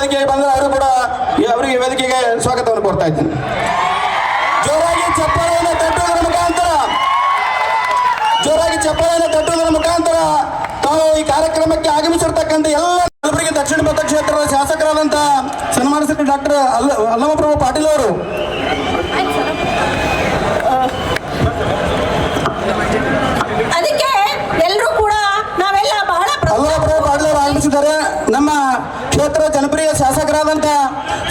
ವೇದಿಕೆಗೆ ಬಂದರೆ ಅವರು ಕೂಡ ಅವರಿಗೆ ವೇದಿಕೆಗೆ ಸ್ವಾಗತವನ್ನು ಕೊಡ್ತಾ ಇದ್ದೇನೆ. ಜೋರಾಗಿ ಚಪ್ಪಾಳೆಯನ್ನು ತಟ್ಟುವುದರ ಮುಖಾಂತರ ತಾವು ಈ ಕಾರ್ಯಕ್ರಮಕ್ಕೆ ಆಗಮಿಸಿರ್ತಕ್ಕಂಥ ಎಲ್ಲ ಕಲಬುರಗಿ ದಕ್ಷಿಣ ಮತಕ್ಷೇತ್ರದ ಶಾಸಕರಾದಂಥ ಸನ್ಮಾನಿಸಿದ ಡಾಕ್ಟರ್ ಅಲ್ಲಮಪ್ರಭು ಪಾಟೀಲ್ ಅವರು ಅದಕ್ಕೆ ಎಲ್ಲರೂ ಕೂಡ ನಾವೆಲ್ಲ ಬಹಳ ಅಲ್ಲಮಪ್ರಭು ಪಾಟೀಲ್ ಅವರು ಆಗಮಿಸಿದ್ದಾರೆ. ನಮ್ಮ ಕ್ಷೇತ್ರ ಜನಪ್ರಿಯ ಶಾಸಕರಾದಂಥ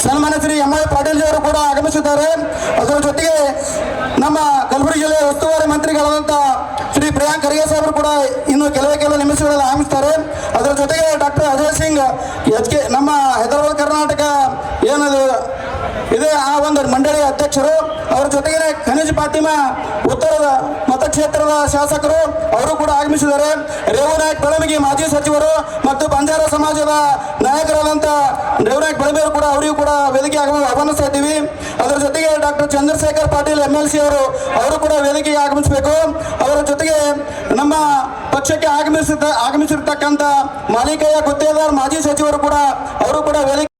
ಸನ್ಮಾನ್ಯ ಶ್ರೀ ಎಂ ಐ ಪಾಟೀಲ್ ಅವರು ಕೂಡ ಆಗಮಿಸಿದ್ದಾರೆ. ಅದರ ಜೊತೆಗೆ ನಮ್ಮ ಕಲಬುರಗಿ ಜಿಲ್ಲೆಯ ಉಸ್ತುವಾರಿ ಮಂತ್ರಿಗಳಾದಂಥ ಶ್ರೀ ಪ್ರಿಯಾಂಕ್ ಖರ್ಗೆ ಸಾಹೇಬರು ಕೂಡ ಇನ್ನು ಕೆಲವು ನಿಮಿಷಗಳಲ್ಲಿ ಆಗಮಿಸ್ತಾರೆ. ಅದರ ಜೊತೆಗೆ ಡಾಕ್ಟರ್ ಅಜಯ್ ಸಿಂಗ್ HK ನಮ್ಮ ಹೈದರಾಬಾದ್ ಕರ್ನಾಟಕ ಏನದು ಇದೆ ಆ ಒಂದು ಮಂಡಳಿಯ ಅಧ್ಯಕ್ಷರು. ಅವರ ಜೊತೆಗೆ ಖನಿಜ್ ಫಾತಿಮಾ ಉತ್ತರದ ಮತಕ್ಷೇತ್ರದ ಶಾಸಕರು ಅವರು ಕೂಡ ಆಗಮಿಸಿದ್ದಾರೆ. ರೇವುನಾಯಕ್ ಬೆಳಮಗಿ ಮಾಜಿ ಸಚಿವರು ಮತ್ತು ಬಂಜಾರ ಸಮಾಜದ ನಾಯಕರಾದಂಥ ರೇವುನಾಯಕ್ ಬೆಳಮಗಿ ಕೂಡ ಅವರಿಗೂ ಕೂಡ ವೇದಿಕೆ ಆಹ್ವಾನಿಸ್ತಾ ಇದ್ದೀವಿ. ಅದರ ಜೊತೆಗೆ ಡಾಕ್ಟರ್ ಚಂದ್ರಶೇಖರ್ ಪಾಟೀಲ್ MLC ಅವರು ಕೂಡ ವೇದಿಕೆಗೆ ಆಗಮಿಸಬೇಕು. ಅವರ ಜೊತೆಗೆ ನಮ್ಮ ಪಕ್ಷಕ್ಕೆ ಆಗಮಿಸಿರ್ತಕ್ಕಂಥ ಮಾಲಿಕಯ್ಯ ಗುತ್ತೇದಾರ್ ಮಾಜಿ ಸಚಿವರು ಕೂಡ ಅವರು ಕೂಡ ವೇದಿಕೆ